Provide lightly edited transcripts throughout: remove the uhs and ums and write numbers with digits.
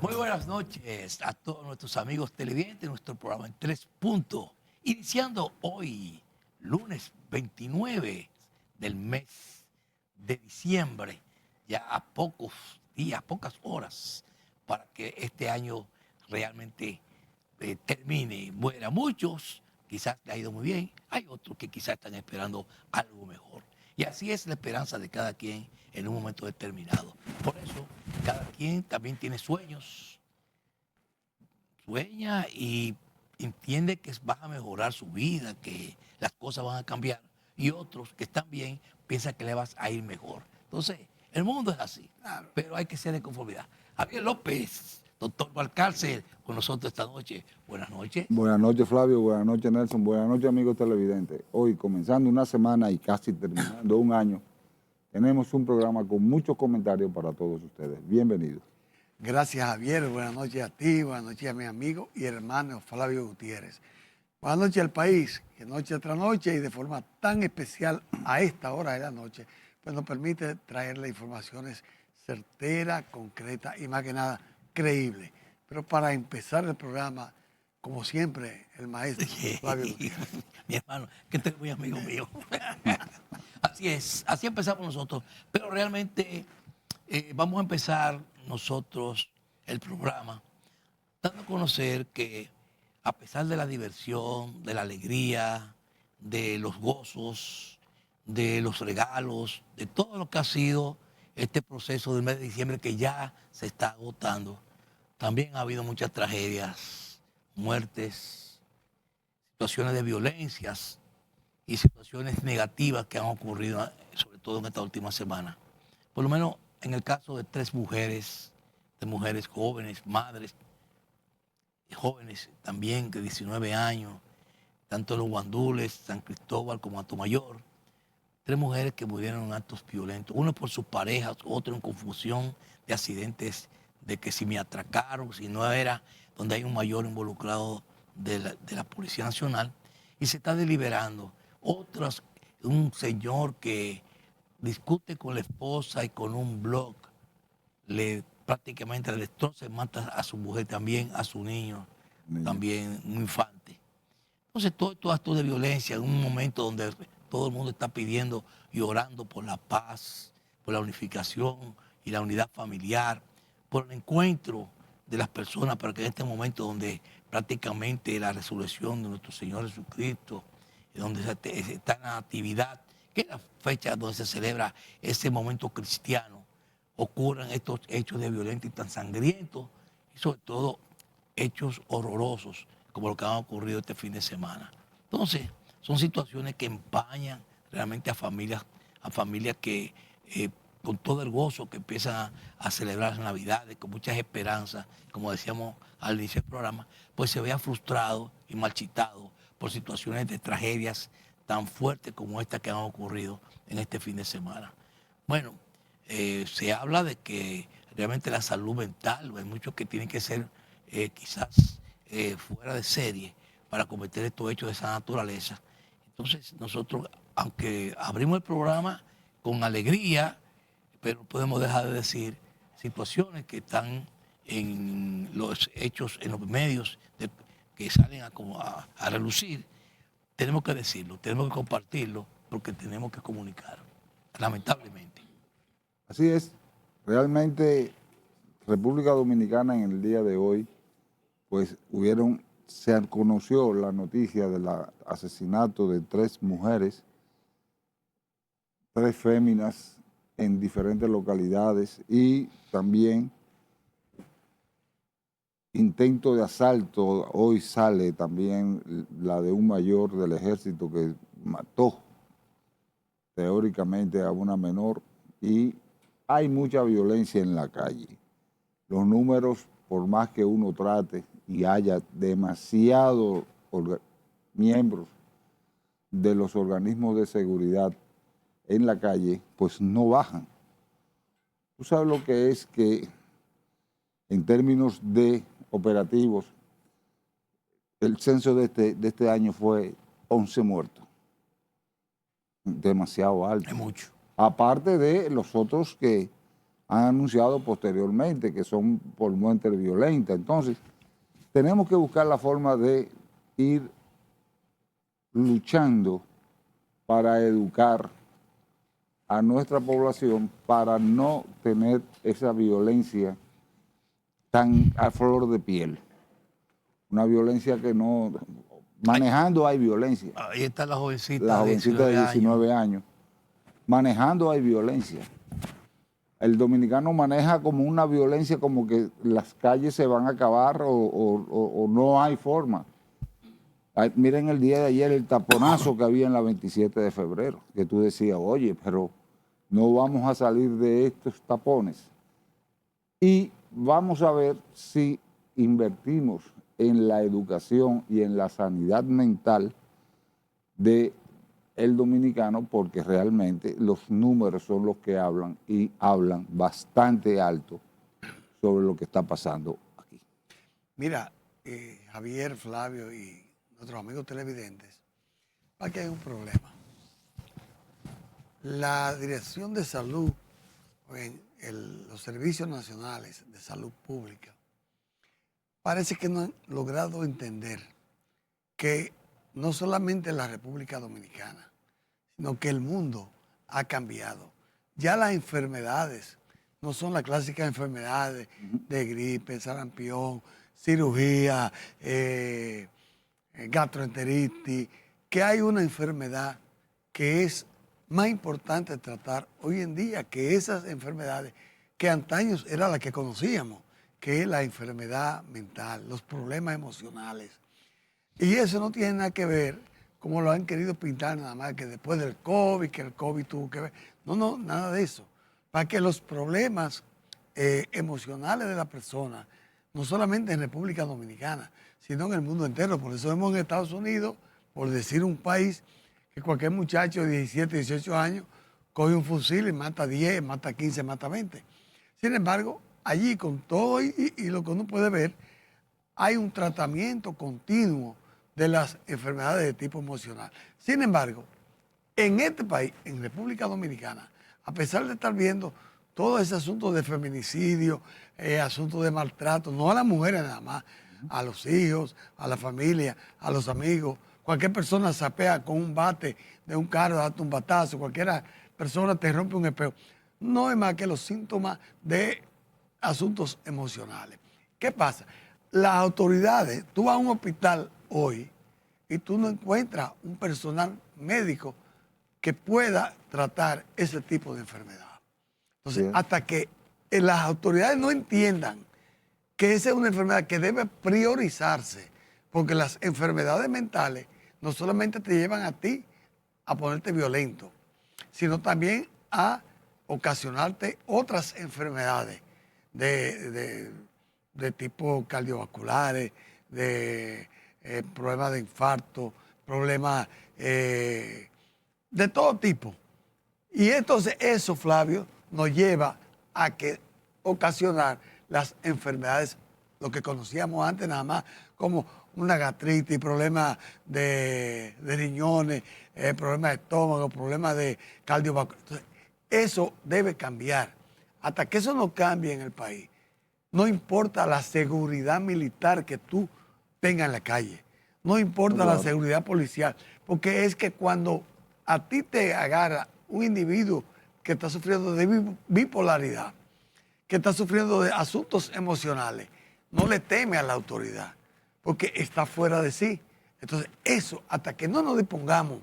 Muy buenas noches a todos nuestros amigos televidentes, nuestro programa en 3 puntos, iniciando hoy, lunes 29 del mes de diciembre, ya a pocos días, pocas horas, para que este año realmente termine. Bueno, a muchos quizás le ha ido muy bien, hay otros que quizás están esperando algo mejor. Y así es la esperanza de cada quien en un momento determinado. Por eso, cada quien también tiene sueños, sueña y entiende que va a mejorar su vida, que las cosas van a cambiar. Y otros que están bien piensan que le vas a ir mejor. Entonces, el mundo es así, pero hay que ser de conformidad. Javier López, doctor Valcárcel, con nosotros esta noche. Buenas noches. Buenas noches, Flavio. Buenas noches, Nelson. Buenas noches, amigos televidentes. Hoy, comenzando una semana y casi terminando un año, tenemos un programa con muchos comentarios para todos ustedes. Bienvenidos. Gracias, Javier. Buenas noches a ti, buenas noches a mi amigo y hermano Flavio Gutiérrez. Buenas noches al país, que noche tras noche y de forma tan especial a esta hora de la noche, pues nos permite traerle informaciones certeras, concretas y más que nada creíbles. Pero para empezar el programa, como siempre, el maestro Flavio Gutiérrez. Mi hermano, que usted es muy amigo mío. Así es, así empezamos nosotros. Pero realmente vamos a empezar nosotros el programa dando a conocer que a pesar de la diversión, de la alegría, de los gozos, de los regalos, de todo lo que ha sido este proceso del mes de diciembre que ya se está agotando, también ha habido muchas tragedias, muertes, situaciones de violencias y situaciones negativas que han ocurrido, sobre todo en esta última semana. Por lo menos en el caso de 3 mujeres, de mujeres jóvenes, madres, jóvenes también de 19 años, tanto en los Guandules, San Cristóbal como Atomayor. 3 mujeres que murieron en actos violentos, uno por sus parejas, otro en confusión de accidentes, de que si me atracaron, si no era, donde hay un mayor involucrado de la Policía Nacional, y se está deliberando. Otras, un señor que discute con la esposa y con un blog, prácticamente le destroza y mata a su mujer también, a su niño, también un infante. Entonces, todo estos actos de violencia en un momento donde todo el mundo está pidiendo y orando por la paz, por la unificación y la unidad familiar, por el encuentro de las personas, para que en este momento donde prácticamente la resurrección de nuestro Señor Jesucristo, donde está en la actividad, que es la fecha donde se celebra ese momento cristiano, ocurran estos hechos de violencia y tan sangrientos, y sobre todo hechos horrorosos como lo que han ocurrido este fin de semana. Entonces, son situaciones que empañan realmente a familias que con todo el gozo que empiezan a celebrar las Navidades, con muchas esperanzas, como decíamos al inicio del programa, pues se vean frustrados y marchitados por situaciones de tragedias tan fuertes como estas que han ocurrido en este fin de semana. Bueno, se habla de que realmente la salud mental, hay muchos que tienen que ser quizás fuera de serie para cometer estos hechos de esa naturaleza. Entonces nosotros, aunque abrimos el programa con alegría, pero no podemos dejar de decir situaciones que están en los hechos, en los medios que salen a relucir. Tenemos que decirlo, tenemos que compartirlo, porque tenemos que comunicar, lamentablemente. Así es. Realmente, República Dominicana en el día de hoy, pues se conoció la noticia del asesinato de 3 mujeres, 3 féminas en diferentes localidades y también intento de asalto. Hoy sale también la de un mayor del ejército que mató teóricamente a una menor, y hay mucha violencia en la calle. Los números, por más que uno trate y haya demasiados miembros de los organismos de seguridad en la calle, pues no bajan. Tú sabes lo que es que en términos de operativos, el censo de este año fue 11 muertos. Demasiado alto. Es mucho. Aparte de los otros que han anunciado posteriormente que son por muerte violenta. Entonces, tenemos que buscar la forma de ir luchando para educar a nuestra población para no tener esa violencia tan a flor de piel. Una violencia que no... Manejando hay violencia. Ahí está la jovencita, La jovencita de 19 años. Manejando hay violencia. El dominicano maneja como una violencia, como que las calles se van a acabar o no hay forma. Ay, miren el día de ayer el taponazo que había en la 27 de febrero, que tú decías, oye, pero no vamos a salir de estos tapones. Y vamos a ver si invertimos en la educación y en la sanidad mental del dominicano, porque realmente los números son los que hablan y hablan bastante alto sobre lo que está pasando aquí. Mira, Javier, Flavio y nuestros amigos televidentes, aquí hay un problema. La Dirección de Salud, los Servicios Nacionales de Salud Pública, parece que no han logrado entender que no solamente la República Dominicana, sino que el mundo ha cambiado. Ya las enfermedades no son las clásicas enfermedades de gripe, sarampión, cirugía, gastroenteritis, que hay una enfermedad que es más importante tratar hoy en día que esas enfermedades que antaño era la que conocíamos, que es la enfermedad mental, los problemas emocionales. Y eso no tiene nada que ver, como lo han querido pintar nada más, que después del COVID, que el COVID tuvo que ver. No, nada de eso. Para que los problemas emocionales de la persona, no solamente en República Dominicana, sino en el mundo entero. Por eso vemos en Estados Unidos, por decir un país, que cualquier muchacho de 17, 18 años coge un fusil y mata 10, mata 15, mata 20. Sin embargo, allí con todo y lo que uno puede ver, hay un tratamiento continuo de las enfermedades de tipo emocional. Sin embargo, en este país, en República Dominicana, a pesar de estar viendo todo ese asunto de feminicidio, asunto de maltrato, no a las mujeres nada más, a los hijos, a la familia, a los amigos, cualquier persona sapea con un bate de un carro, date un batazo, cualquier persona te rompe un espejo. No es más que los síntomas de asuntos emocionales. ¿Qué pasa? Las autoridades, tú vas a un hospital hoy y tú no encuentras un personal médico que pueda tratar ese tipo de enfermedad. Entonces, Bien. hasta que las autoridades no entiendan que esa es una enfermedad que debe priorizarse, porque las enfermedades mentales no solamente te llevan a ti a ponerte violento, sino también a ocasionarte otras enfermedades de tipo cardiovasculares, de problemas de infarto, problemas de todo tipo. Y entonces eso, Flavio, nos lleva a que ocasionar las enfermedades, lo que conocíamos antes nada más como una gastritis, problemas de riñones, problemas de estómago, problemas de cardiovascular. Entonces, eso debe cambiar. Hasta que eso no cambie en el país, no importa la seguridad militar que tú tengas en la calle, no importa la seguridad policial, porque es que cuando a ti te agarra un individuo que está sufriendo de bipolaridad, que está sufriendo de asuntos emocionales, no le teme a la autoridad, porque está fuera de sí. Entonces, eso, hasta que no nos dispongamos,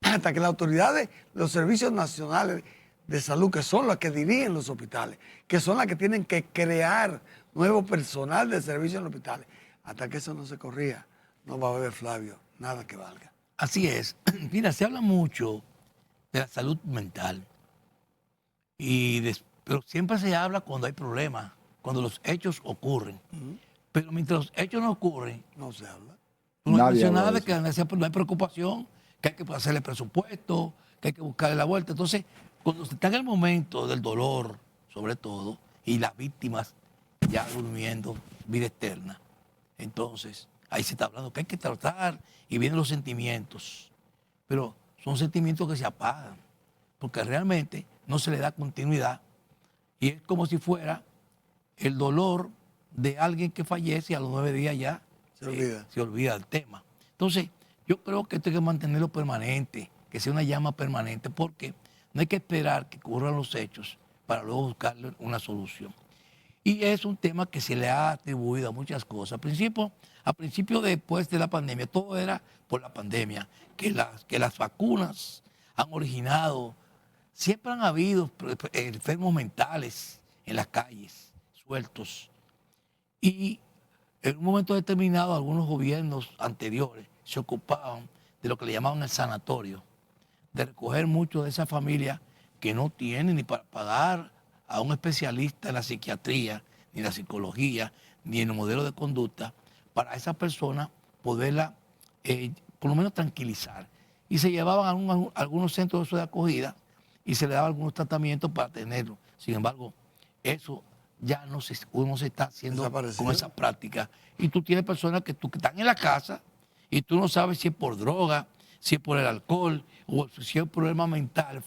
hasta que las autoridades, los servicios nacionales de salud, que son las que dirigen los hospitales, que son las que tienen que crear nuevo personal de servicio en los hospitales, hasta que eso no se corría, no va a haber, Flavio, nada que valga. Así es. Mira, se habla mucho de la salud mental, pero siempre se habla cuando hay problemas, cuando los hechos ocurren. Pero mientras los hechos no ocurren, No se habla. tú no Nadie mencionas habla nada de de que no hay preocupación, que hay que hacerle presupuesto, que hay que buscarle la vuelta. Entonces, cuando se está en el momento del dolor, sobre todo, y las víctimas ya durmiendo vida eterna, entonces ahí se está hablando que hay que tratar y vienen los sentimientos. Pero son sentimientos que se apagan, porque realmente no se le da continuidad Y es como si fuera el dolor de alguien que fallece y a los 9 días ya se olvida del tema. Entonces, yo creo que esto hay que mantenerlo permanente, que sea una llama permanente, porque no hay que esperar que ocurran los hechos para luego buscarle una solución. Y es un tema que se le ha atribuido a muchas cosas. Al principio después de la pandemia, todo era por la pandemia, que las vacunas han originado, siempre han habido enfermos mentales en las calles, sueltos. Y en un momento determinado, algunos gobiernos anteriores se ocupaban de lo que le llamaban el sanatorio, de recoger muchos de esas familias que no tienen ni para pagar a un especialista en la psiquiatría, ni en la psicología, ni en el modelo de conducta, para esa persona poderla, por lo menos, tranquilizar. Y se llevaban a algunos centros de acogida y se le daba algunos tratamientos para tenerlo. Sin embargo, eso ya no se está haciendo con esa práctica. Y tú tienes personas que están en la casa y tú no sabes si es por droga, si es por el alcohol o si es un problema mental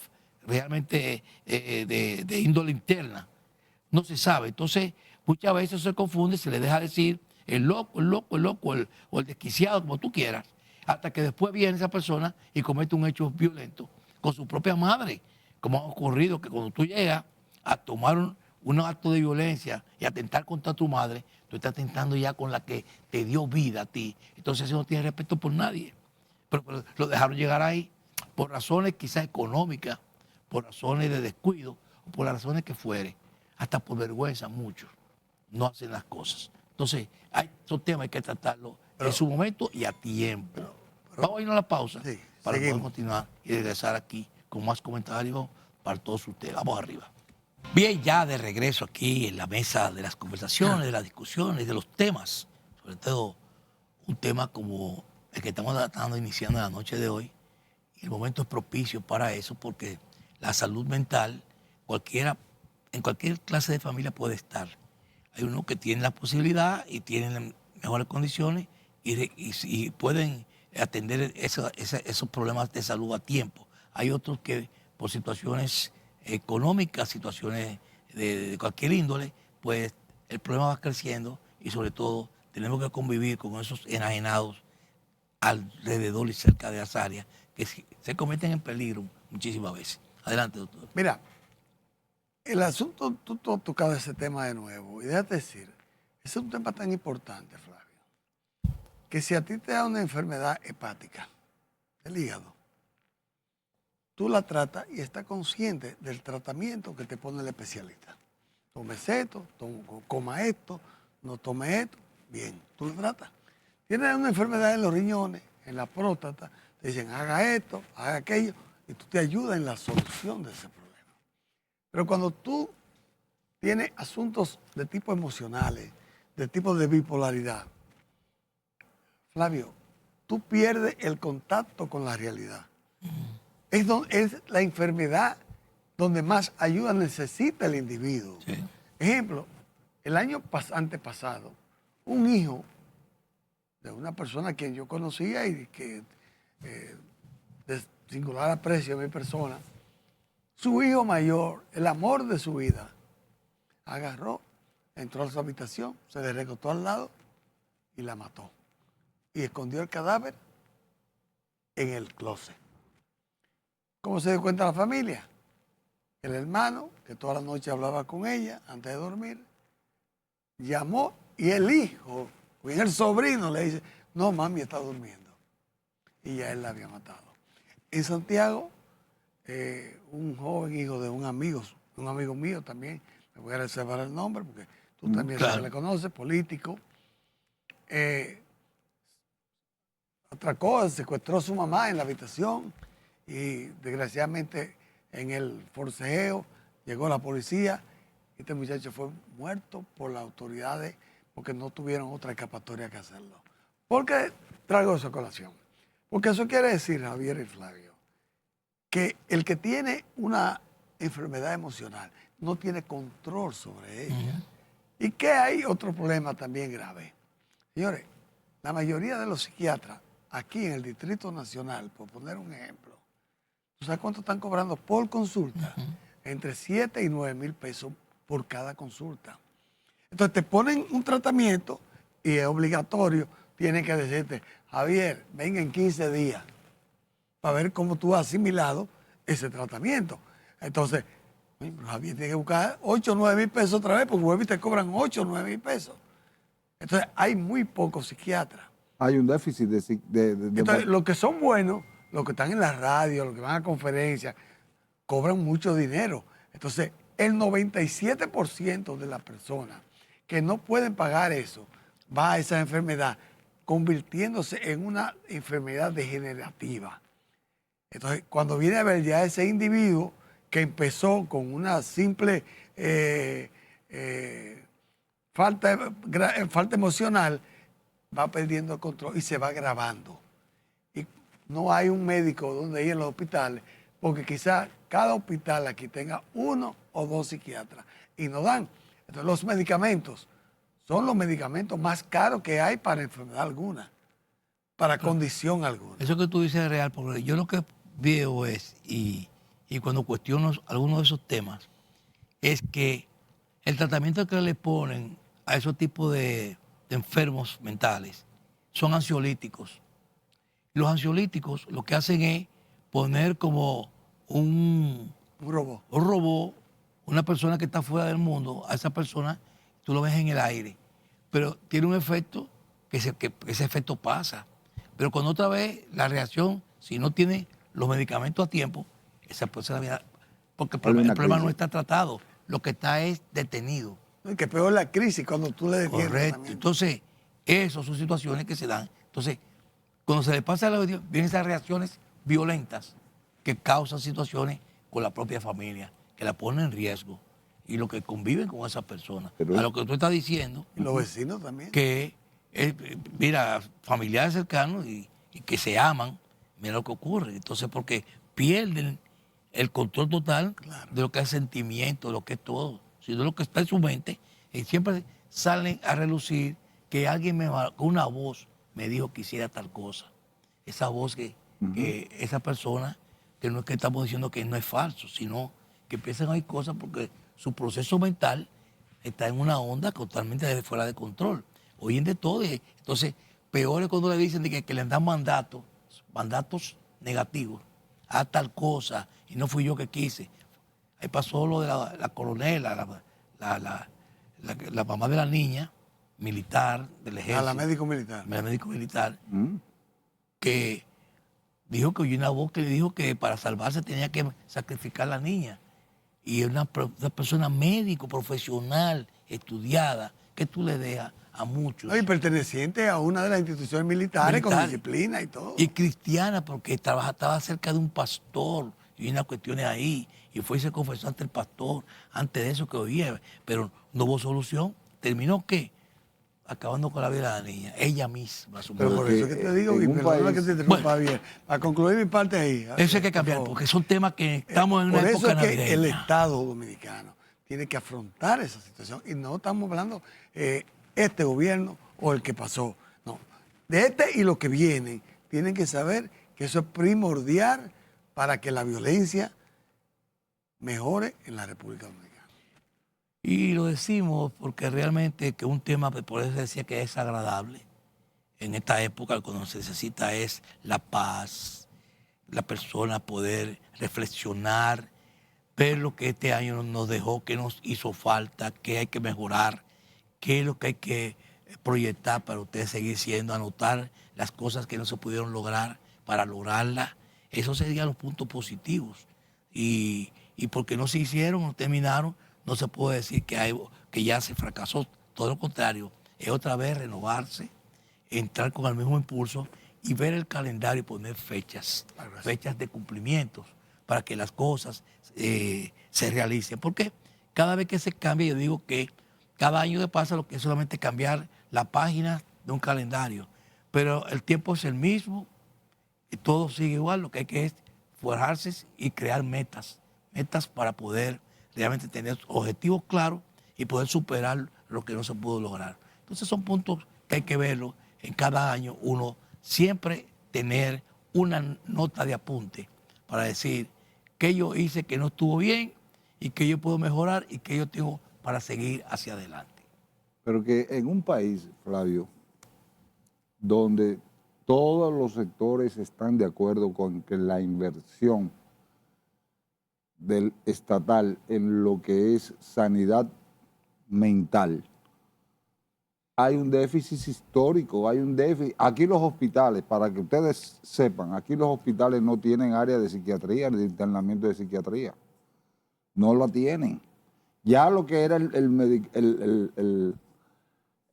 realmente de índole interna. No se sabe. Entonces, muchas veces se confunde, se le deja decir el loco, o el desquiciado, como tú quieras, hasta que después viene esa persona y comete un hecho violento con su propia madre, como ha ocurrido que cuando tú llegas a tomar un acto de violencia y atentar contra tu madre, tú estás atentando ya con la que te dio vida a ti. Entonces, eso no tiene respeto por nadie. Pero lo dejaron llegar ahí por razones quizás económicas, por razones de descuido, o por las razones que fuere, hasta por vergüenza muchos no hacen las cosas. Entonces, esos temas hay que tratarlos en su momento y a tiempo. Vamos a irnos a la pausa para poder continuar y regresar aquí con más comentarios para todos ustedes. Vamos arriba. Bien, ya de regreso aquí en la mesa de las conversaciones, de las discusiones, de los temas, sobre todo un tema como el que estamos tratando, iniciando en la noche de hoy. Y el momento es propicio para eso porque la salud mental, en cualquier clase de familia puede estar. Hay unos que tienen la posibilidad y tienen mejores condiciones y pueden atender esos problemas de salud a tiempo. Hay otros que por situaciones económicas, situaciones de cualquier índole, pues el problema va creciendo y sobre todo tenemos que convivir con esos enajenados alrededor y cerca de las áreas que se cometen en peligro muchísimas veces. Adelante, doctor. Mira, el asunto, tú tocado ese tema de nuevo, y déjate decir, ese es un tema tan importante, Flavio, que si a ti te da una enfermedad hepática del hígado, tú la tratas y estás consciente del tratamiento que te pone el especialista. Tome esto, coma esto, no tome esto, bien, tú lo tratas. Tienes una enfermedad en los riñones, en la próstata, te dicen haga esto, haga aquello, y tú te ayudas en la solución de ese problema. Pero cuando tú tienes asuntos de tipo emocionales, de tipo de bipolaridad, Flavio, tú pierdes el contacto con la realidad. Es la enfermedad donde más ayuda necesita el individuo. Sí. Ejemplo, el año antepasado, un hijo de una persona a quien yo conocía y que de singular aprecio a mi persona, su hijo mayor, el amor de su vida, agarró, entró a su habitación, se le recostó al lado y la mató. Y escondió el cadáver en el closet. ¿Cómo se dio cuenta la familia? El hermano, que toda la noche hablaba con ella antes de dormir, llamó y el hijo, o el sobrino le dice, no, mami está durmiendo. Y ya él la había matado. En Santiago, un joven hijo de un amigo mío también, me voy a reservar el nombre porque tú también claro. Le conoces, político, atracó, secuestró a su mamá en la habitación y desgraciadamente en el forcejeo llegó la policía y este muchacho fue muerto por las autoridades porque no tuvieron otra escapatoria que hacerlo. ¿Por qué traigo esa colación? Porque eso quiere decir, Javier y Flavio, que el que tiene una enfermedad emocional no tiene control sobre ella. Y que hay otro problema también grave. Señores, la mayoría de los psiquiatras aquí en el Distrito Nacional, por poner un ejemplo, ¿tú sabes cuánto están cobrando por consulta? Entre 7 y 9 mil pesos por cada consulta. Entonces te ponen un tratamiento y es obligatorio, tienen que decirte, Javier, venga en 15 días para ver cómo tú has asimilado ese tratamiento. Entonces, Javier tiene que buscar 8 o 9 mil pesos otra vez, porque vuelve y te cobran 8 o 9 mil pesos. Entonces, hay muy pocos psiquiatras. Hay un déficit Entonces, los que son buenos, los que están en la radio, los que van a conferencias, cobran mucho dinero. Entonces, el 97% de las personas que no pueden pagar eso, va a esa enfermedad, convirtiéndose en una enfermedad degenerativa. Entonces, cuando viene a ver ya ese individuo que empezó con una simple falta emocional, va perdiendo el control y se va agravando. Y no hay un médico donde ir en los hospitales, porque quizás cada hospital aquí tenga 1 o 2 psiquiatras y no dan. Entonces, los medicamentos son los medicamentos más caros que hay para enfermedad alguna, para condición alguna. Eso que tú dices es real, porque yo lo que veo es, y cuando cuestiono algunos de esos temas, es que el tratamiento que le ponen a esos tipos de enfermos mentales son ansiolíticos. Los ansiolíticos lo que hacen es poner como un robot, una persona que está fuera del mundo, a esa persona tú lo ves en el aire, pero tiene un efecto que ese efecto pasa. Pero cuando otra vez la reacción, si no tiene los medicamentos a tiempo, esa persona, porque el problema no está tratado, lo que está es detenido. Y que peor la crisis cuando tú le detienes. Correcto. Entonces, esas son situaciones que se dan. Entonces, cuando se le pasa vienen esas reacciones violentas que causan situaciones con la propia familia, que la ponen en riesgo. Y los que conviven con esas personas. A lo que tú estás diciendo. Y los vecinos también. Que, mira, familiares cercanos y que se aman, mira lo que ocurre. Entonces, porque pierden el control total de lo que es sentimiento, de lo que es todo, sino lo que está en su mente, y siempre salen a relucir que alguien con una voz me dijo que hiciera tal cosa. Esa voz que esa persona, que no es que estamos diciendo que no es falso, sino que empiezan a oír cosas porque su proceso mental está en una onda totalmente fuera de control. Oyen de todo. Entonces, peor es cuando le dicen que le dan mandatos negativos, a tal cosa, y no fui yo que quise. Ahí pasó lo de la coronela, la mamá de la niña, militar, del ejército. La médico militar. La médico militar, que dijo que oyó una voz que le dijo que para salvarse tenía que sacrificar a la niña. Y una persona médico, profesional, estudiada, que tú le dejas a muchos. No, y perteneciente a una de las instituciones militares con disciplina y todo. Y cristiana, porque estaba cerca de un pastor y unas cuestiones ahí. Y fue y se confesó ante el pastor, antes de eso que oía. Pero no hubo solución. ¿Terminó qué? Acabando con la vida de la niña, ella misma. Pero por eso que te digo, y perdona que te interrumpa bien, para concluir mi parte ahí. Eso hay que cambiar, porque son temas que estamos en una época navideña. Por eso es que el Estado dominicano tiene que afrontar esa situación. Y no estamos hablando este gobierno o el que pasó. No, de este y lo que viene, tienen que saber que eso es primordial para que la violencia mejore en la República Dominicana. Y lo decimos porque realmente que un tema, por eso decía que es agradable en esta época, cuando se necesita es la paz, la persona poder reflexionar, ver lo que este año nos dejó, qué nos hizo falta, qué hay que mejorar, qué es lo que hay que proyectar para ustedes seguir siendo, anotar las cosas que no se pudieron lograr para lograrlas. Esos serían los puntos positivos. Y porque no se hicieron, no terminaron, no se puede decir que ya se fracasó. Todo lo contrario, es otra vez renovarse, entrar con el mismo impulso y ver el calendario y poner fechas de cumplimientos para que las cosas se realicen. Porque cada vez que se cambia, yo digo que cada año que pasa lo que es solamente cambiar la página de un calendario. Pero el tiempo es el mismo y todo sigue igual. Lo que hay que es forjarse y crear metas para poder realmente tener objetivos claros y poder superar lo que no se pudo lograr. Entonces son puntos que hay que verlo en cada año, uno siempre tener una nota de apunte para decir qué yo hice que no estuvo bien y qué yo puedo mejorar y qué yo tengo para seguir hacia adelante. Pero que en un país, Flavio, donde todos los sectores están de acuerdo con que la inversión del estatal en lo que es sanidad mental, hay un déficit histórico, hay un déficit. Aquí los hospitales, para que ustedes sepan, aquí los hospitales no tienen área de psiquiatría ni de internamiento de psiquiatría. No la tienen. Ya lo que era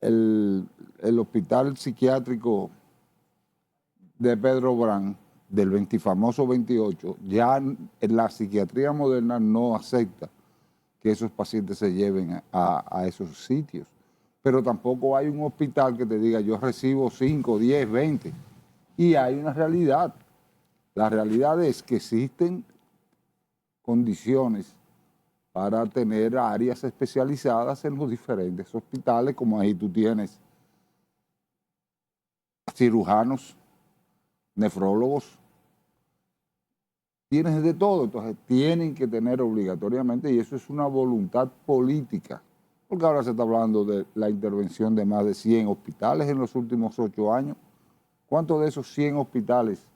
el hospital psiquiátrico de Pedro Brán, del famoso 28, ya la psiquiatría moderna no acepta que esos pacientes se lleven a esos sitios. Pero tampoco hay un hospital que te diga yo recibo 5, 10, 20. Y hay una realidad. La realidad es que existen condiciones para tener áreas especializadas en los diferentes hospitales, como ahí tú tienes cirujanos, nefrólogos, tienes de todo. Entonces tienen que tener obligatoriamente, y eso es una voluntad política, porque ahora se está hablando de la intervención de más de 100 hospitales en los últimos 8 años. ¿Cuántos de esos 100 hospitales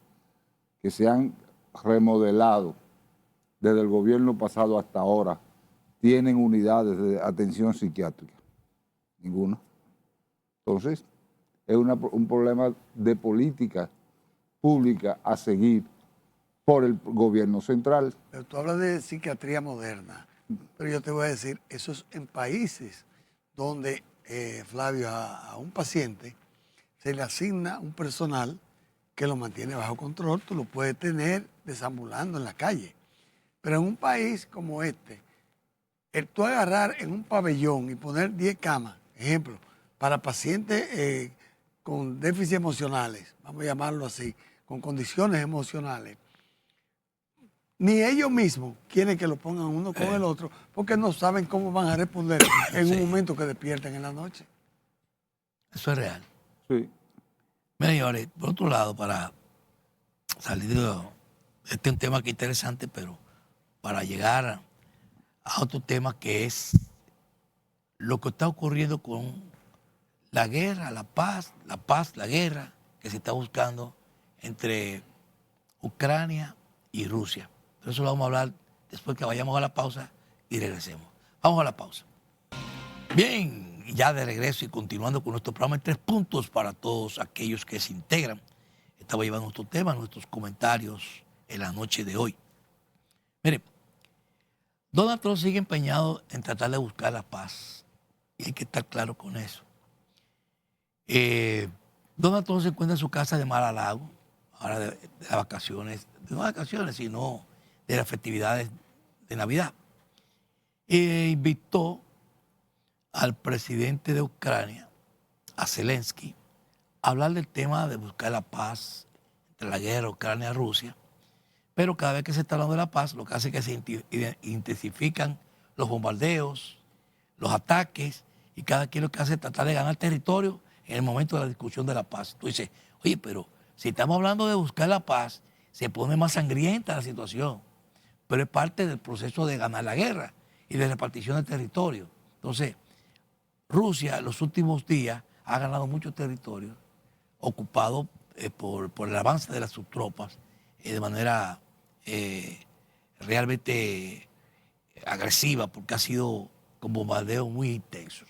que se han remodelado desde el gobierno pasado hasta ahora tienen unidades de atención psiquiátrica? Ninguno. Entonces, es un problema de política pública a seguir por el gobierno central. Pero tú hablas de psiquiatría moderna, pero yo te voy a decir, eso es en países donde, Flavio, a un paciente se le asigna un personal que lo mantiene bajo control, tú lo puedes tener desambulando en la calle. Pero en un país como este, el tú agarrar en un pabellón y poner 10 camas, ejemplo, para pacientes con déficits emocionales, vamos a llamarlo así, con condiciones emocionales, ni ellos mismos quieren que lo pongan uno con el otro porque no saben cómo van a responder en un momento que despierten en la noche. Eso es real. Sí. Miren, señores, por otro lado, para salir de... Este es un tema que es interesante, pero para llegar a otro tema que es lo que está ocurriendo con la guerra, la paz, la guerra que se está buscando entre Ucrania y Rusia. Pero eso lo vamos a hablar después que vayamos a la pausa y regresemos. Vamos a la pausa. Bien, ya de regreso y continuando con nuestro programa en 3 puntos para todos aquellos que se integran. Estaba llevando nuestro tema, nuestros comentarios en la noche de hoy. Mire, Donald Trump sigue empeñado en tratar de buscar la paz. Y hay que estar claro con eso. Donald Trump se encuentra en su casa de Mar-a-Lago, ahora de las vacaciones, no vacaciones, sino de las festividades de Navidad. Invitó al presidente de Ucrania, a Zelensky, a hablar del tema de buscar la paz entre la guerra Ucrania-Rusia. Pero cada vez que se está hablando de la paz, lo que hace es que se intensifican los bombardeos, los ataques, y cada quien lo que hace es tratar de ganar territorio en el momento de la discusión de la paz. Tú dices, oye, pero si estamos hablando de buscar la paz, se pone más sangrienta la situación, pero es parte del proceso de ganar la guerra y de repartición de territorio. Entonces, Rusia en los últimos días ha ganado mucho territorio ocupado por el avance de sus tropas de manera realmente agresiva, porque ha sido con bombardeos muy intensos.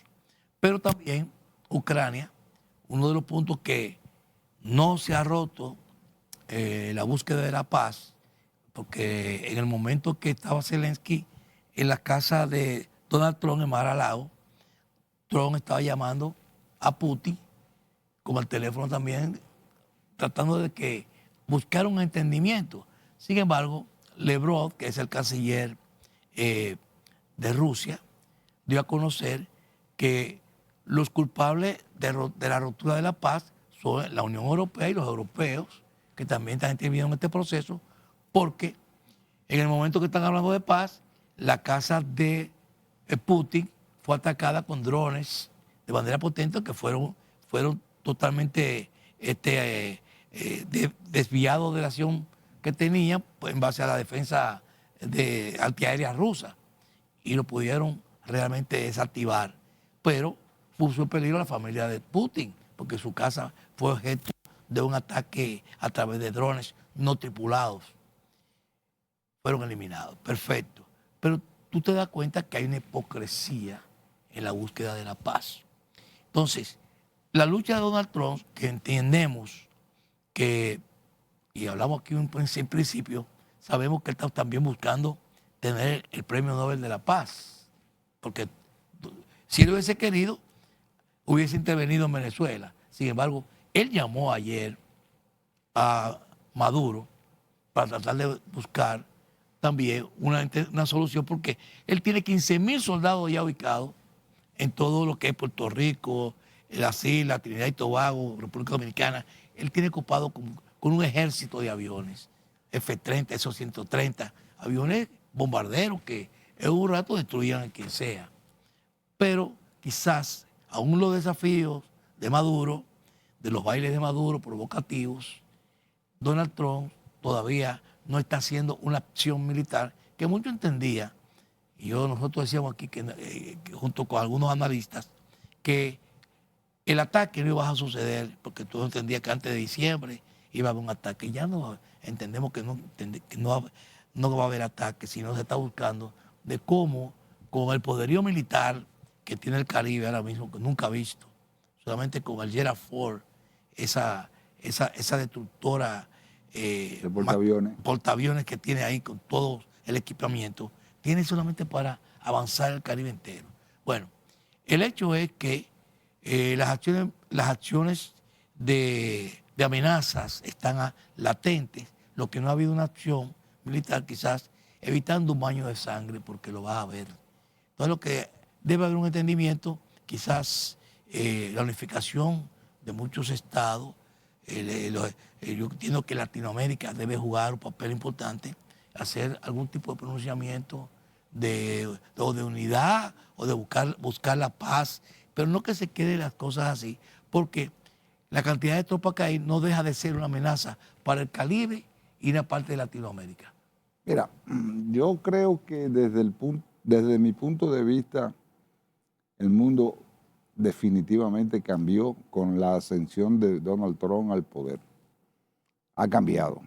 Pero también Ucrania, uno de los puntos que no se ha roto la búsqueda de la paz, porque en el momento que estaba Zelensky en la casa de Donald Trump en Mar-a-Lago, Trump estaba llamando a Putin, como al teléfono también, tratando de que buscar un entendimiento. Sin embargo, Lavrov, que es el canciller de Rusia, dio a conocer que los culpables de la ruptura de la paz son la Unión Europea y los europeos, que también están interviniendo en este proceso, porque en el momento que están hablando de paz, la casa de Putin fue atacada con drones de manera potente que fueron totalmente desviados de la acción que tenían, pues, en base a la defensa antiaérea rusa, y lo pudieron realmente desactivar, pero puso en peligro a la familia de Putin, porque su casa fue objeto de un ataque a través de drones no tripulados. Fueron eliminados, perfecto. Pero tú te das cuenta que hay una hipocresía en la búsqueda de la paz. Entonces, la lucha de Donald Trump, que entendemos que, y hablamos aquí en principio, sabemos que él está también buscando tener el Premio Nobel de la Paz, porque si él hubiese querido, hubiese intervenido en Venezuela. Sin embargo, él llamó ayer a Maduro para tratar de buscar también una solución, porque él tiene 15.000 soldados ya ubicados en todo lo que es Puerto Rico, las Islas, Trinidad y Tobago, República Dominicana. Él tiene ocupado con un ejército de aviones, F-30, esos 130, aviones bombarderos que en un rato destruían a quien sea. Pero quizás, aún los desafíos de Maduro, de los bailes de Maduro provocativos, Donald Trump todavía no está haciendo una acción militar que mucho entendía, y nosotros decíamos aquí que junto con algunos analistas, que el ataque no iba a suceder, porque todos entendían que antes de diciembre iba a haber un ataque. Ya no entendemos que no va a haber ataque, sino se está buscando de cómo, con el poderío militar que tiene el Caribe ahora mismo, que nunca ha visto, solamente con el Gerald Ford, esa destructora de portaaviones que tiene ahí con todo el equipamiento, tiene solamente para avanzar el Caribe entero. Bueno, el hecho es que las acciones de amenazas están latentes, lo que no ha habido una acción militar quizás evitando un baño de sangre, porque lo vas a ver. Entonces lo que debe haber un entendimiento, quizás la unificación de muchos estados. Yo entiendo que Latinoamérica debe jugar un papel importante, hacer algún tipo de pronunciamiento de unidad o de buscar la paz, pero no que se queden las cosas así, porque la cantidad de tropas que hay no deja de ser una amenaza para el Caribe y una parte de Latinoamérica. Mira, yo creo que desde mi punto de vista, el mundo definitivamente cambió con la ascensión de Donald Trump al poder. Ha cambiado.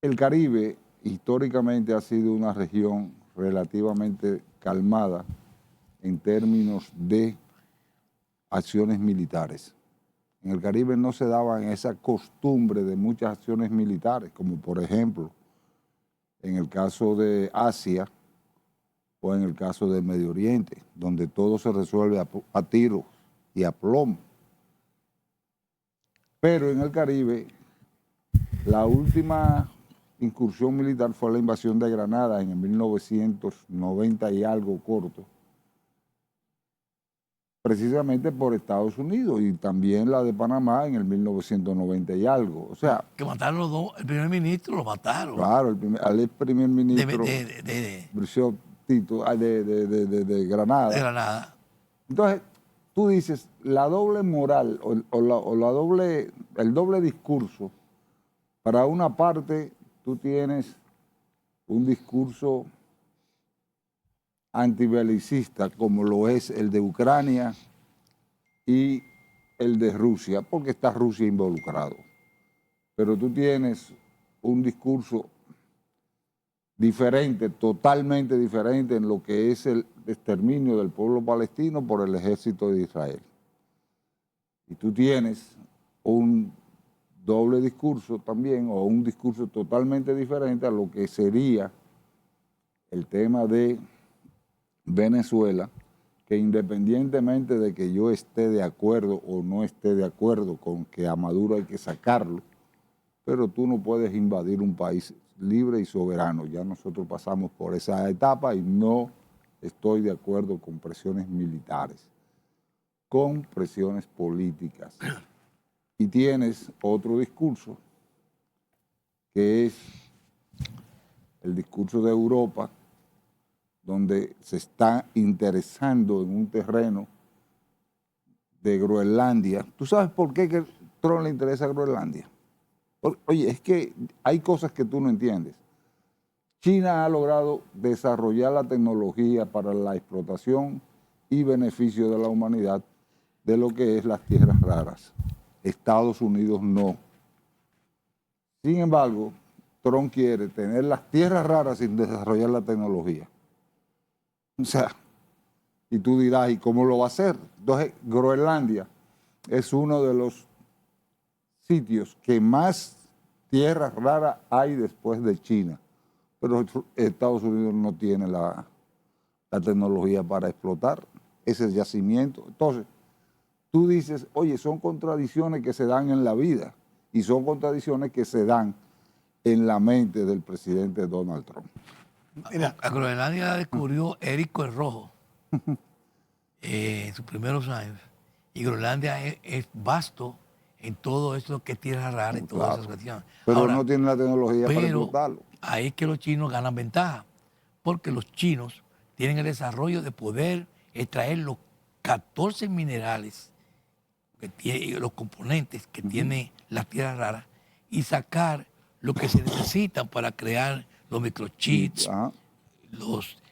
El Caribe históricamente ha sido una región relativamente calmada en términos de acciones militares. En el Caribe no se daban esa costumbre de muchas acciones militares, como por ejemplo en el caso de Asia o en el caso del Medio Oriente, donde todo se resuelve a tiro y a plomo. Pero en el Caribe, la última incursión militar fue la invasión de Granada en el 1990 y algo corto, precisamente por Estados Unidos, y también la de Panamá en el 1990 y algo. O sea, que mataron los dos, el primer ministro lo mataron. Claro, al ex primer ministro Tito, de Granada. De Granada. Entonces, tú dices, la doble moral el doble discurso. Para una parte, tú tienes un discurso antibelicista, como lo es el de Ucrania y el de Rusia, porque está Rusia involucrado. Pero tú tienes un discurso diferente, totalmente diferente en lo que es el exterminio del pueblo palestino por el ejército de Israel. Y tú tienes un doble discurso también, o un discurso totalmente diferente a lo que sería el tema de Venezuela, que independientemente de que yo esté de acuerdo o no esté de acuerdo con que a Maduro hay que sacarlo, pero tú no puedes invadir un país libre y soberano. Ya nosotros pasamos por esa etapa y no estoy de acuerdo con presiones militares, con presiones políticas. Y tienes otro discurso, que es el discurso de Europa, donde se está interesando en un terreno de Groenlandia. ¿Tú sabes por qué que Trump le interesa a Groenlandia? Oye, es que hay cosas que tú no entiendes. China ha logrado desarrollar la tecnología para la explotación y beneficio de la humanidad de lo que es las tierras raras. Estados Unidos no. Sin embargo, Trump quiere tener las tierras raras sin desarrollar la tecnología. O sea, y tú dirás, ¿y cómo lo va a hacer? Entonces, Groenlandia es uno de los sitios que más tierras raras hay después de China. Pero Estados Unidos no tiene la tecnología para explotar ese yacimiento. Entonces, tú dices, oye, son contradicciones que se dan en la vida y son contradicciones que se dan en la mente del presidente Donald Trump. Mira, a Groenlandia la descubrió Érico el Rojo en sus primeros años. Y Groenlandia es vasto en todo esto que es tierra rara, en todas esas cuestiones. Pero Ahora, no tiene la tecnología para explotarlo. Ahí es que los chinos ganan ventaja, porque los chinos tienen el desarrollo de poder extraer los 14 minerales, que tiene, los componentes que tiene las tierras raras, y sacar lo que se necesitan para crear los microchips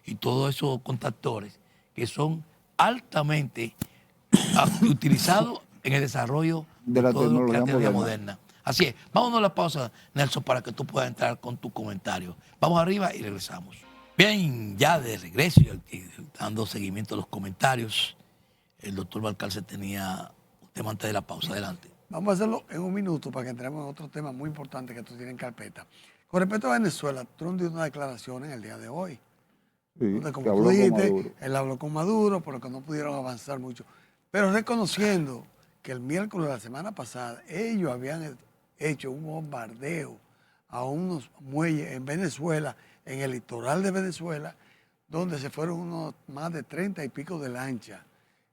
y todos esos contactores que son altamente utilizados en el desarrollo de la tecnología moderna. Así es. Vámonos a la pausa, Nelson, para que tú puedas entrar con tu comentario. Vamos arriba y regresamos. Bien, ya de regreso y dando seguimiento a los comentarios, el doctor Valcárcel tenía un tema antes de la pausa. Adelante. Vamos a hacerlo en un minuto para que entremos en otro tema muy importante que tú tienes en carpeta. Con respecto a Venezuela, Trump dio una declaración en el día de hoy. Sí, donde, como tú dijiste, él habló con Maduro, pero que no pudieron avanzar mucho. Pero reconociendo que el miércoles de la semana pasada ellos habían hecho un bombardeo a unos muelles en Venezuela, en el litoral de Venezuela, donde se fueron unos más de 30 y pico de lanchas,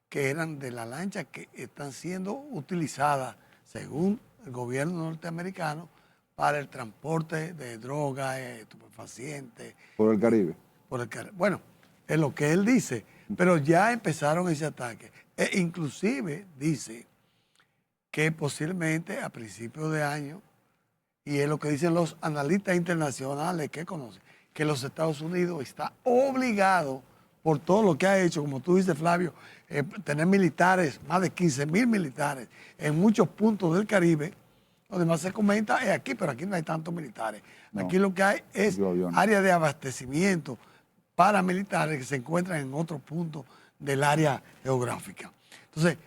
que eran de las lanchas que están siendo utilizadas, según el gobierno norteamericano, para el transporte de drogas, estupefacientes. Por el Caribe. Por el Caribe. Bueno, es lo que él dice, pero ya empezaron ese ataque. E inclusive dice que posiblemente a principios de año, y es lo que dicen los analistas internacionales que conocen, que los Estados Unidos está obligado por todo lo que ha hecho, como tú dices, Flavio, tener militares, más de 15.000 militares en muchos puntos del Caribe. Lo demás se comenta es aquí, pero aquí no hay tantos militares. No, aquí lo que hay es áreas de abastecimiento para militares que se encuentran en otros puntos del área geográfica. Entonces,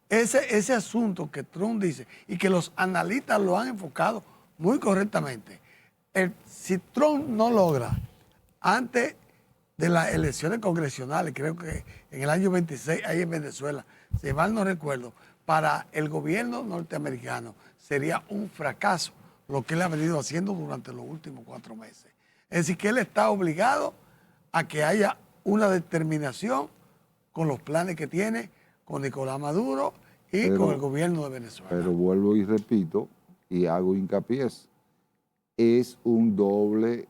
ese asunto que Trump dice y que los analistas lo han enfocado muy correctamente, si Trump no logra antes de las elecciones congresionales, creo que en el año 26, ahí en Venezuela, si mal no recuerdo, para el gobierno norteamericano sería un fracaso lo que él ha venido haciendo durante los últimos 4 meses. Es decir, que él está obligado a que haya una determinación con los planes que tiene con Nicolás Maduro y con el gobierno de Venezuela. Pero vuelvo y repito y hago hincapié, es un doble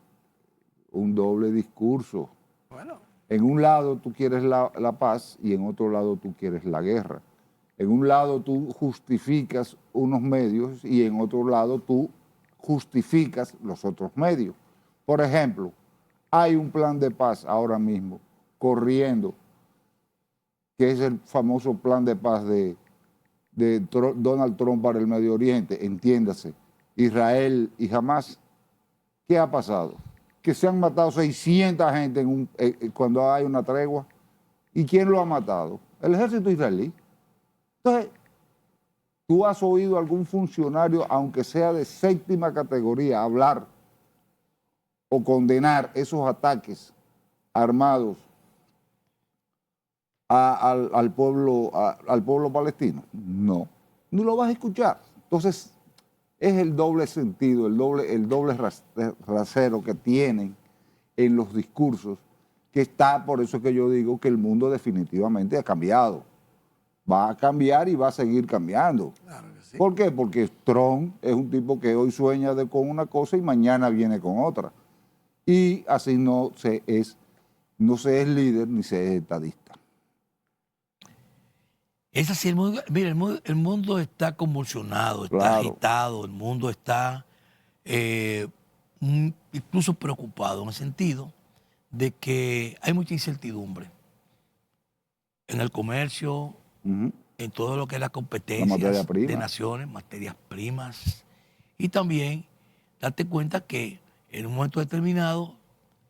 discurso. Bueno. En un lado tú quieres la paz y en otro lado tú quieres la guerra. En un lado tú justificas unos medios y en otro lado tú justificas los otros medios. Por ejemplo, hay un plan de paz ahora mismo corriendo, que es el famoso plan de paz de Donald Trump para el Medio Oriente, entiéndase, Israel y Hamas. ¿Qué ha pasado? Que se han matado 600 gente cuando hay una tregua. ¿Y quién lo ha matado? El ejército israelí. Entonces, ¿tú has oído a algún funcionario, aunque sea de 7ª categoría, hablar o condenar esos ataques armados al pueblo palestino? No lo vas a escuchar. Entonces, es el doble sentido, el doble rasero que tienen en los discursos, que está, por eso que yo digo que el mundo definitivamente ha cambiado. Va a cambiar y va a seguir cambiando. Claro que sí. ¿Por qué? Porque Trump es un tipo que hoy sueña con una cosa y mañana viene con otra. Y así no se es líder ni se es estadista. Es así, mira, el mundo está convulsionado, está agitado, el mundo está incluso preocupado en el sentido de que hay mucha incertidumbre en el comercio, en todo lo que es la competencia de naciones, materias primas, y también darte cuenta que en un momento determinado,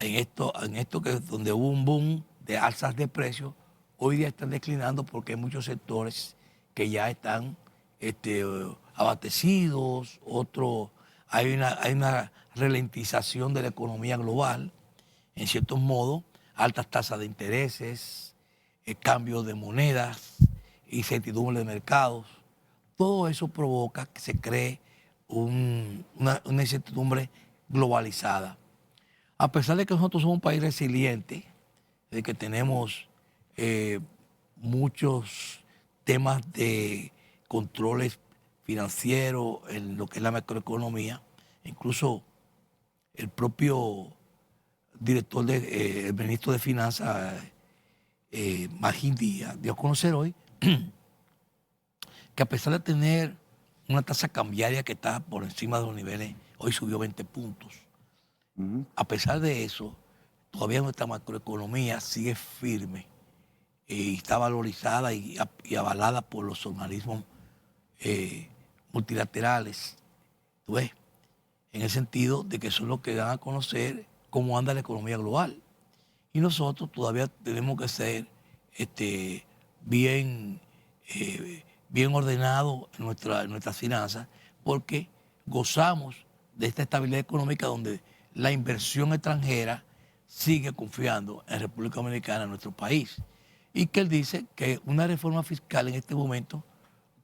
en esto que donde hubo un boom de alzas de precios, hoy día están declinando porque hay muchos sectores que ya están abastecidos, hay una ralentización de la economía global, en cierto modo, altas tasas de intereses, cambios de monedas, incertidumbre de mercados. Todo eso provoca que se cree una incertidumbre globalizada. A pesar de que nosotros somos un país resiliente, de que tenemos muchos temas de controles financieros en lo que es la macroeconomía, incluso el propio director, el ministro de Finanzas, Magín Díaz, dio a conocer hoy que a pesar de tener una tasa cambiaria que está por encima de los niveles, hoy subió 20 puntos. A pesar de eso, todavía nuestra macroeconomía sigue firme y está valorizada y avalada por los organismos multilaterales, ¿tú ves? En el sentido de que son los que dan a conocer cómo anda la economía global. Y nosotros todavía tenemos que ser bien ordenados en nuestras finanzas, porque gozamos de esta estabilidad económica donde la inversión extranjera sigue confiando en República Dominicana, en nuestro país. Y que él dice que una reforma fiscal en este momento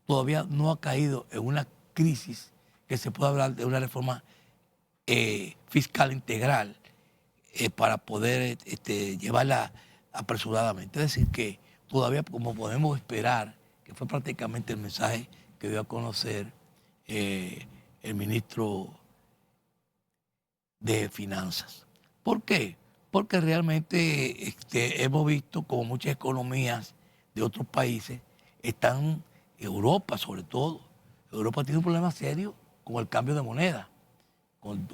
todavía no ha caído en una crisis que se pueda hablar de una reforma fiscal integral para poder llevarla apresuradamente. Es decir, que todavía, como podemos esperar, que fue prácticamente el mensaje que dio a conocer el ministro de Finanzas. ¿Por qué? Porque realmente hemos visto como muchas economías de otros países están, Europa sobre todo, Europa tiene un problema serio con el cambio de moneda,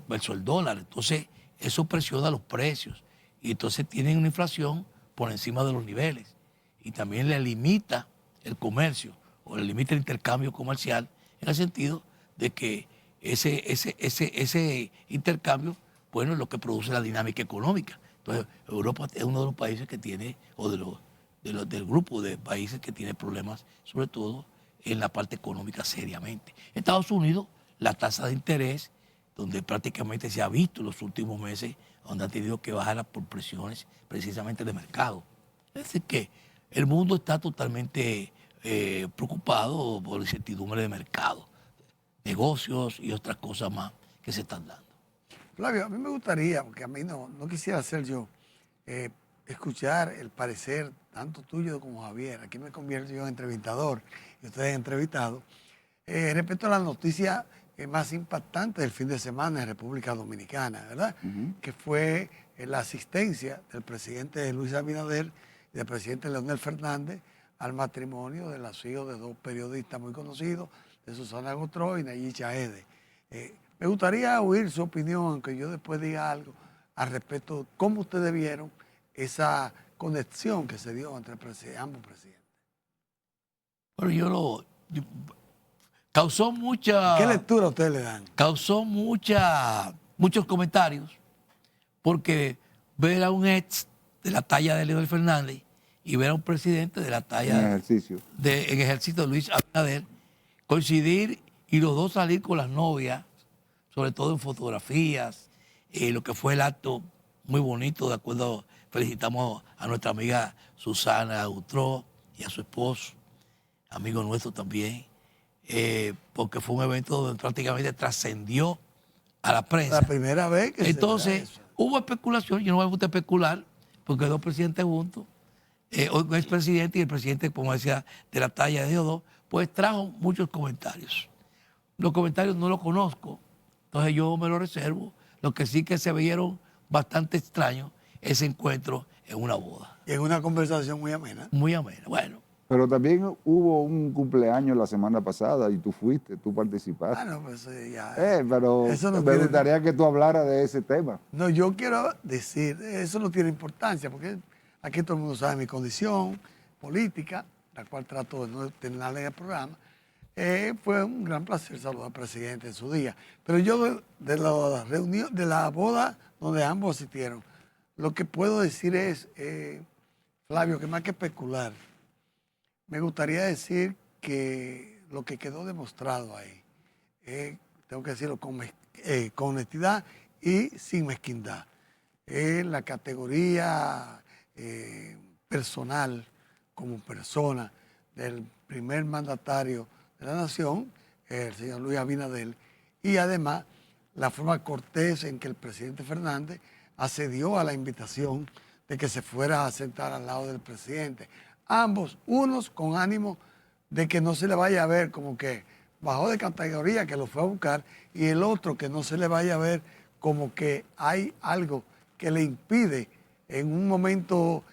versus el dólar. Entonces, eso presiona los precios y entonces tienen una inflación por encima de los niveles y también le limita el comercio o le limita el intercambio comercial en el sentido de que ese intercambio, bueno, es lo que produce la dinámica económica. Entonces, Europa es uno de los países que tiene, o del grupo de países que tiene problemas, sobre todo en la parte económica seriamente. Estados Unidos, la tasa de interés, donde prácticamente se ha visto en los últimos meses, donde ha tenido que bajar por presiones precisamente de mercado. Es decir, que el mundo está totalmente preocupado por la incertidumbre de mercado, negocios y otras cosas más que se están dando. Flavio, a mí me gustaría, porque a mí no quisiera ser yo, escuchar el parecer tanto tuyo como Javier. Aquí me convierto yo en entrevistador y ustedes entrevistados. Respecto a la noticia más impactante del fin de semana en República Dominicana, ¿verdad? Que fue la asistencia del presidente Luis Abinader y del presidente Leonel Fernández al matrimonio de los hijos de dos periodistas muy conocidos, de Susana Gotró y Nayib Chaede. Me gustaría oír su opinión, aunque yo después diga algo al respecto de cómo ustedes vieron esa conexión que se dio entre ambos presidentes. Bueno, causó mucha... ¿Qué lectura ustedes le dan? Causó muchos comentarios, porque ver a un ex de la talla de Leonel Fernández y ver a un presidente de la talla en ejercicio de Luis Abinader coincidir y los dos salir con las novias, sobre todo en fotografías, lo que fue el acto muy bonito, de acuerdo, felicitamos a nuestra amiga Susana Gotró y a su esposo, amigo nuestro también, porque fue un evento donde prácticamente trascendió a la prensa. La primera vez que entonces hubo especulación, yo no me gusta especular, porque dos presidentes juntos, un expresidente y el presidente, como decía, de la talla de ellos dos, pues trajo muchos comentarios. Los comentarios no los conozco, entonces yo me los reservo. Lo que sí que se vieron bastante extraños ese encuentro en una boda. Y en una conversación muy amena. Muy amena. Bueno, Pero también hubo un cumpleaños la semana pasada y tú fuiste, tú participaste. No, pues ya. Pero eso no me gustaría que tú hablaras de ese tema. No, yo quiero decir, eso no tiene importancia, porque aquí todo el mundo sabe mi condición política, la cual trato de no tenerla en el programa. Fue un gran placer saludar al presidente en su día. Pero yo de la reunión, de la boda donde ambos asistieron, lo que puedo decir es, Flavio, que más que especular, me gustaría decir que lo que quedó demostrado ahí, tengo que decirlo con honestidad y sin mezquindad, la categoría personal como persona del primer mandatario de la nación, el señor Luis Abinader, y además la forma cortés en que el presidente Fernández accedió a la invitación de que se fuera a sentar al lado del presidente. Ambos, unos con ánimo de que no se le vaya a ver como que bajó de categoría, que lo fue a buscar, y el otro que no se le vaya a ver como que hay algo que le impide en un momento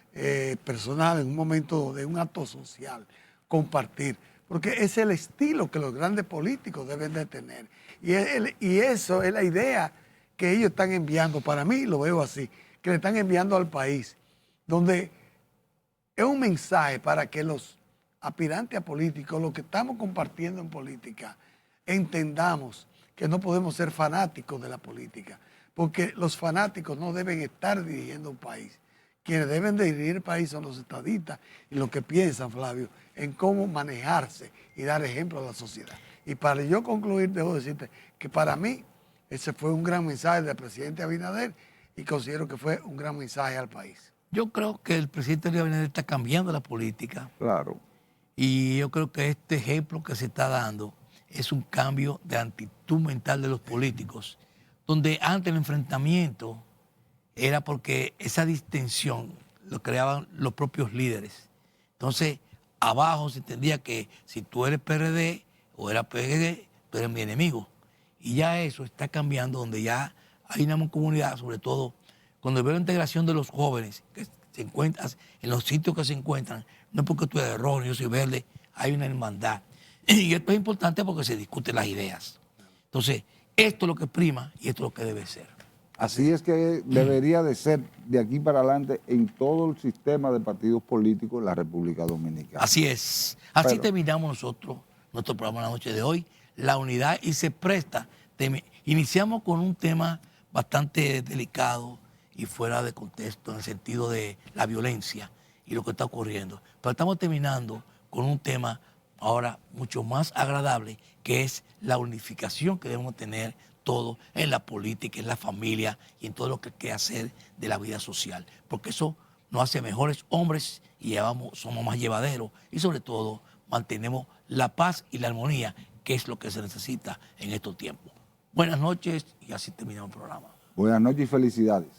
personal, en un momento de un acto social, compartir. Porque es el estilo que los grandes políticos deben de tener. Y eso es la idea que ellos están enviando. Para mí lo veo así, que le están enviando al país, donde es un mensaje para que los aspirantes a políticos, los que estamos compartiendo en política, entendamos que no podemos ser fanáticos de la política, porque los fanáticos no deben estar dirigiendo un país. Quienes deben de dirigir el país son los estadistas y los que piensan, Flavio, en cómo manejarse y dar ejemplo a la sociedad. Y para yo concluir, debo decirte que para mí ese fue un gran mensaje del presidente Abinader y considero que fue un gran mensaje al país. Yo creo que el presidente Luis Abinader está cambiando la política. Claro. Y yo creo que este ejemplo que se está dando es un cambio de actitud mental de los políticos, donde antes el enfrentamiento era porque esa distensión lo creaban los propios líderes. Entonces, abajo se entendía que si tú eres PRD o eras PRD, tú eres mi enemigo. Y ya eso está cambiando, donde ya hay una comunidad, sobre todo cuando veo la integración de los jóvenes que se encuentran en los sitios que se encuentran, no es porque tú eres rojo, yo soy verde, hay una hermandad. Y esto es importante porque se discuten las ideas. Entonces, esto es lo que prima y esto es lo que debe ser. Así es que debería de ser de aquí para adelante en todo el sistema de partidos políticos en la República Dominicana. Así es. Así terminamos nosotros nuestro programa la noche de hoy, la unidad, y se presta. Iniciamos con un tema bastante delicado y fuera de contexto en el sentido de la violencia y lo que está ocurriendo. Pero estamos terminando con un tema ahora mucho más agradable, que es la unificación que debemos tener todo en la política, en la familia y en todo lo que hay que hacer de la vida social. Porque eso nos hace mejores hombres y somos más llevaderos y sobre todo mantenemos la paz y la armonía, que es lo que se necesita en estos tiempos. Buenas noches y así terminamos el programa. Buenas noches y felicidades.